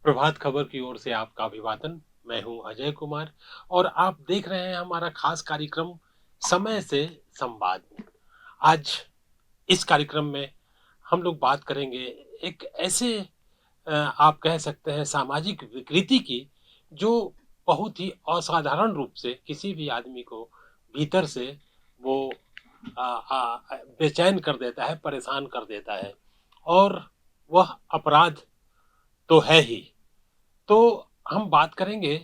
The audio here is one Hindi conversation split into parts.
प्रभात खबर की ओर से आपका अभिवादन। मैं हूं अजय कुमार और आप देख रहे हैं हमारा खास कार्यक्रम समय से संवाद। आज इस कार्यक्रम में हम लोग बात करेंगे एक ऐसे आप कह सकते हैं सामाजिक विकृति की जो बहुत ही असाधारण रूप से किसी भी आदमी को भीतर से वो बेचैन कर देता है, परेशान कर देता है और वह अपराध तो है ही। तो हम बात करेंगे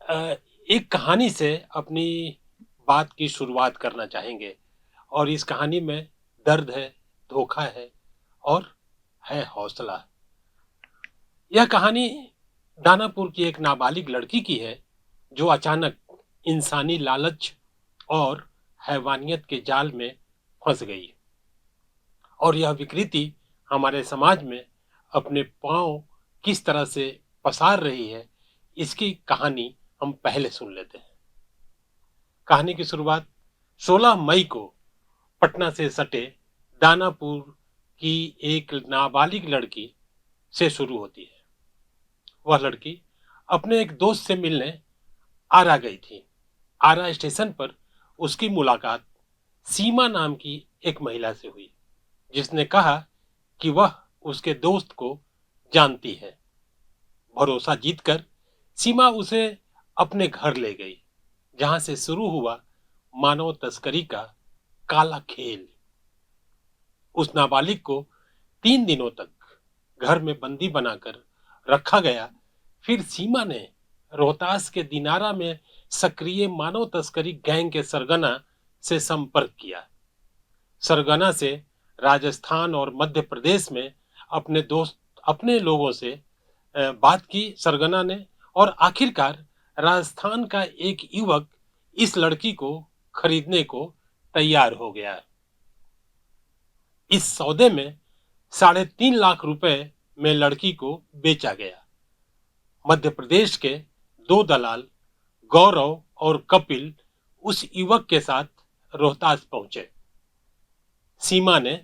अ, एक कहानी से अपनी बात की शुरुआत करना चाहेंगे और इस कहानी में दर्द है, धोखा है और है हौसला। यह कहानी दानापुर की एक नाबालिग लड़की की है जो अचानक इंसानी लालच और हैवानियत के जाल में फंस गई और यह विकृति हमारे समाज में अपने पांव किस तरह से पसार रही है, इसकी कहानी हम पहले सुन लेते हैं। कहानी की शुरुआत 16 मई को पटना से सटे दानापुर की एक नाबालिग लड़की से शुरू होती है। वह लड़की अपने एक दोस्त से मिलने आरा गई थी। आरा स्टेशन पर उसकी मुलाकात सीमा नाम की एक महिला से हुई, जिसने कहा कि वह उसके दोस्त को जानती है। भरोसा जीतकर सीमा उसे अपने घर ले गई, जहां से शुरू हुआ मानव तस्करी का काला खेल। उस नाबालिग को 3 दिनों तक घर में बंदी बनाकर रखा गया। फिर सीमा ने रोहतास के दिनारा में सक्रिय मानव तस्करी गैंग के सरगना से संपर्क किया। सरगना से राजस्थान और मध्य प्रदेश में अपने लोगों से बात की सरगना ने और आखिरकार राजस्थान का एक युवक इस लड़की को खरीदने को तैयार हो गया। इस सौदे में 3.5 लाख रुपए में लड़की को बेचा गया। मध्य प्रदेश के 2 दलाल गौरव और कपिल उस युवक के साथ रोहतास पहुंचे। सीमा ने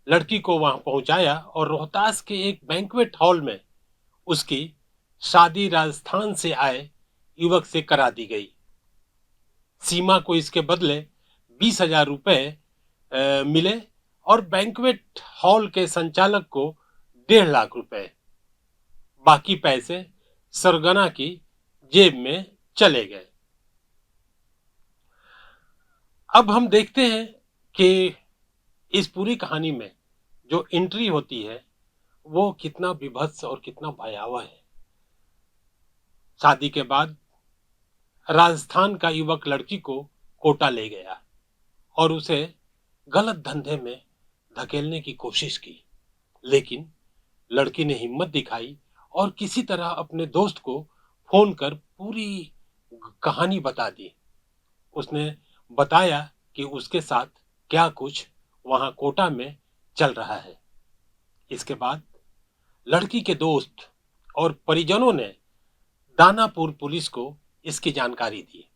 लड़की को वहां पहुंचाया और रोहतास के एक बैंक्वेट हॉल में उसकी शादी राजस्थान से आए युवक से करा दी गई। सीमा को इसके बदले 20,000 रुपए मिले और बैंक्वेट हॉल के संचालक को 1.5 लाख रुपए। बाकी पैसे सरगना की जेब में चले गए। अब हम देखते हैं कि इस पूरी कहानी में जो एंट्री होती है वो कितना विभत्स और कितना भयावह है। शादी के बाद राजस्थान का युवक लड़की को कोटा ले गया और उसे गलत धंधे में धकेलने की कोशिश की, लेकिन लड़की ने हिम्मत दिखाई और किसी तरह अपने दोस्त को फोन कर पूरी कहानी बता दी। उसने बताया कि उसके साथ क्या कुछ वहां कोटा में चल रहा है। इसके बाद लड़की के दोस्त और परिजनों ने दानापुर पुलिस को इसकी जानकारी दी।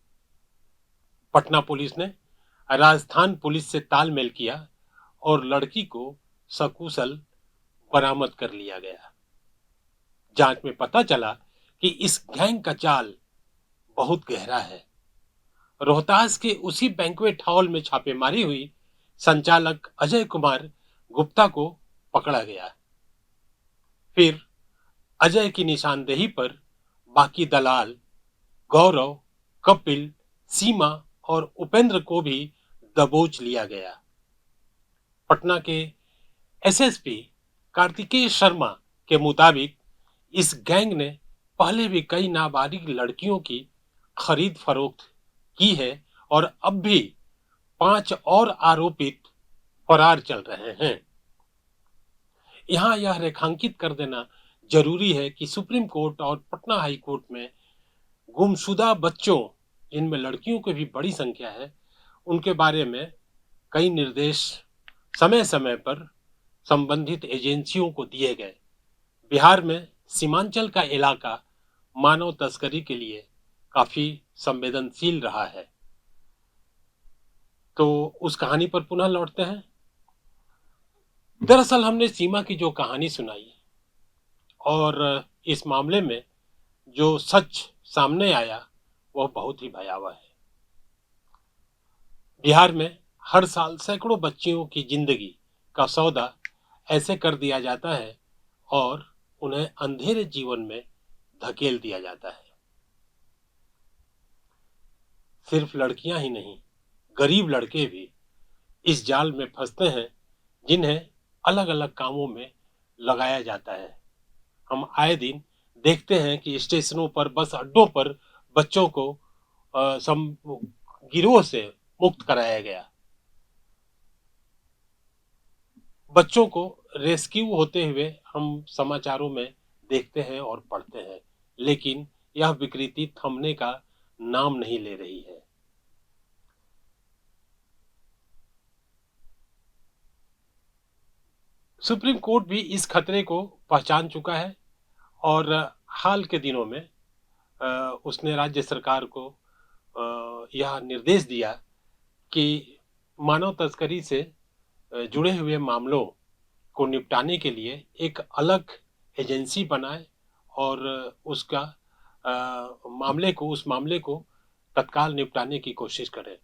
पटना पुलिस ने राजस्थान पुलिस से तालमेल किया और लड़की को सकुशल बरामद कर लिया गया। जांच में पता चला कि इस गैंग का जाल बहुत गहरा है। रोहतास के उसी बैंक्वेट हॉल में छापेमारी हुई। संचालक अजय कुमार गुप्ता को पकड़ा गया। फिर अजय की निशानदेही पर बाकी दलाल गौरव, कपिल, सीमा और उपेंद्र को भी दबोच लिया गया। पटना के एसएसपी कार्तिकेय शर्मा के मुताबिक इस गैंग ने पहले भी कई नाबालिग लड़कियों की खरीद फरोख्त की है और अब भी 5 और आरोपित फरार चल रहे हैं। यहाँ यह रेखांकित कर देना जरूरी है कि सुप्रीम कोर्ट और पटना हाई कोर्ट में गुमशुदा बच्चों, जिनमें लड़कियों की भी बड़ी संख्या है, उनके बारे में कई निर्देश समय समय पर संबंधित एजेंसियों को दिए गए। बिहार में सीमांचल का इलाका मानव तस्करी के लिए काफी संवेदनशील रहा है। तो उस कहानी पर पुनः लौटते हैं। दरअसल हमने सीमा की जो कहानी सुनाई और इस मामले में जो सच सामने आया वह बहुत ही भयावह है। बिहार में हर साल सैकड़ों बच्चियों की जिंदगी का सौदा ऐसे कर दिया जाता है और उन्हें अंधेरे जीवन में धकेल दिया जाता है। सिर्फ लड़कियां ही नहीं, गरीब लड़के भी इस जाल में फंसते हैं जिन्हें अलग अलग कामों में लगाया जाता है। हम आए दिन देखते हैं कि स्टेशनों पर, बस अड्डों पर बच्चों को गिरोह से मुक्त कराया गया। बच्चों को रेस्क्यू होते हुए हम समाचारों में देखते हैं और पढ़ते हैं, लेकिन यह विकृति थमने का नाम नहीं ले रही है। सुप्रीम कोर्ट भी इस खतरे को पहचान चुका है और हाल के दिनों में उसने राज्य सरकार को यह निर्देश दिया कि मानव तस्करी से जुड़े हुए मामलों को निपटाने के लिए एक अलग एजेंसी बनाए और उस मामले को तत्काल निपटाने की कोशिश करें।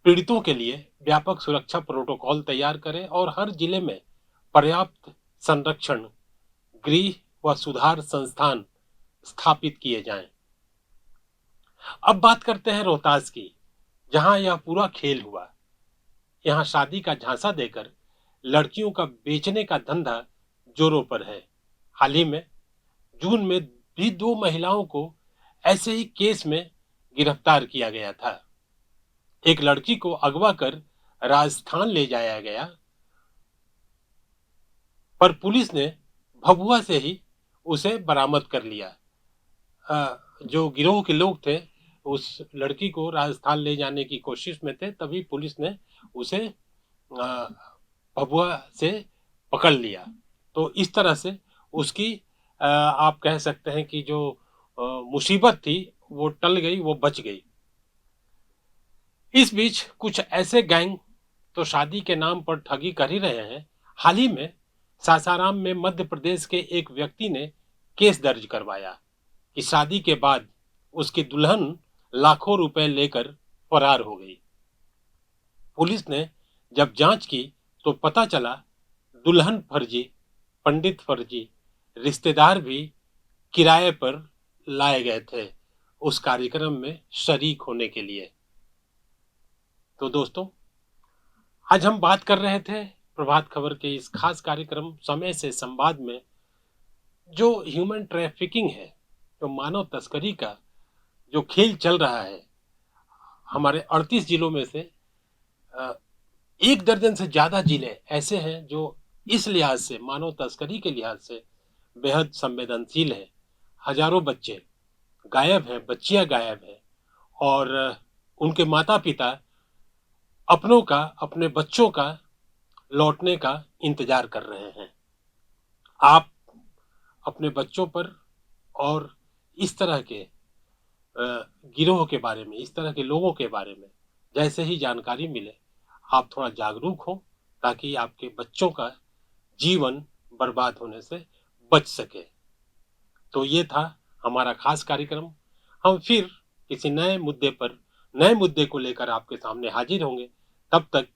पीड़ितों के लिए व्यापक सुरक्षा प्रोटोकॉल तैयार करें और हर जिले में पर्याप्त संरक्षण गृह व सुधार संस्थान स्थापित किए जाएं। अब बात करते हैं रोहतास की, जहां यह पूरा खेल हुआ। यहां शादी का झांसा देकर लड़कियों का बेचने का धंधा जोरों पर है। हाल ही में जून में भी 2 महिलाओं को ऐसे ही केस में गिरफ्तार किया गया था। एक लड़की को अगवा कर राजस्थान ले जाया गया, पर पुलिस ने भभुआ से ही उसे बरामद कर लिया। जो गिरोह के लोग थे उस लड़की को राजस्थान ले जाने की कोशिश में थे, तभी पुलिस ने उसे भभुआ से पकड़ लिया। तो इस तरह से उसकी आप कह सकते हैं कि जो मुसीबत थी वो टल गई, वो बच गई। इस बीच कुछ ऐसे गैंग तो शादी के नाम पर ठगी कर ही रहे हैं। हाल ही में सासाराम में मध्य प्रदेश के एक व्यक्ति ने केस दर्ज करवाया कि शादी के बाद उसकी दुल्हन लाखों रुपए लेकर फरार हो गई। पुलिस ने जब जांच की तो पता चला दुल्हन फर्जी, पंडित फर्जी, रिश्तेदार भी किराए पर लाए गए थे उस कार्यक्रम में शरीक होने के लिए। तो दोस्तों, आज हम बात कर रहे थे प्रभात खबर के इस खास कार्यक्रम समय से संवाद में जो ह्यूमन ट्रैफिकिंग है, जो मानव तस्करी का जो खेल चल रहा है। हमारे 38 जिलों में से 1 दर्जन से ज्यादा जिले ऐसे हैं जो इस लिहाज से, मानव तस्करी के लिहाज से बेहद संवेदनशील है। हजारों बच्चे गायब हैं, बच्चियां गायब हैं और उनके माता पिता अपने बच्चों का लौटने का इंतजार कर रहे हैं। आप अपने बच्चों पर और इस तरह के गिरोह के बारे में, इस तरह के लोगों के बारे में जैसे ही जानकारी मिले, आप थोड़ा जागरूक हो ताकि आपके बच्चों का जीवन बर्बाद होने से बच सके। तो ये था हमारा खास कार्यक्रम। हम फिर किसी नए मुद्दे को लेकर आपके सामने हाजिर होंगे। तब तक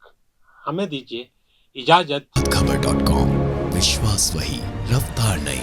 हमें दीजिए इजाजत। खबर.com, विश्वास वही, रफ्तार नहीं।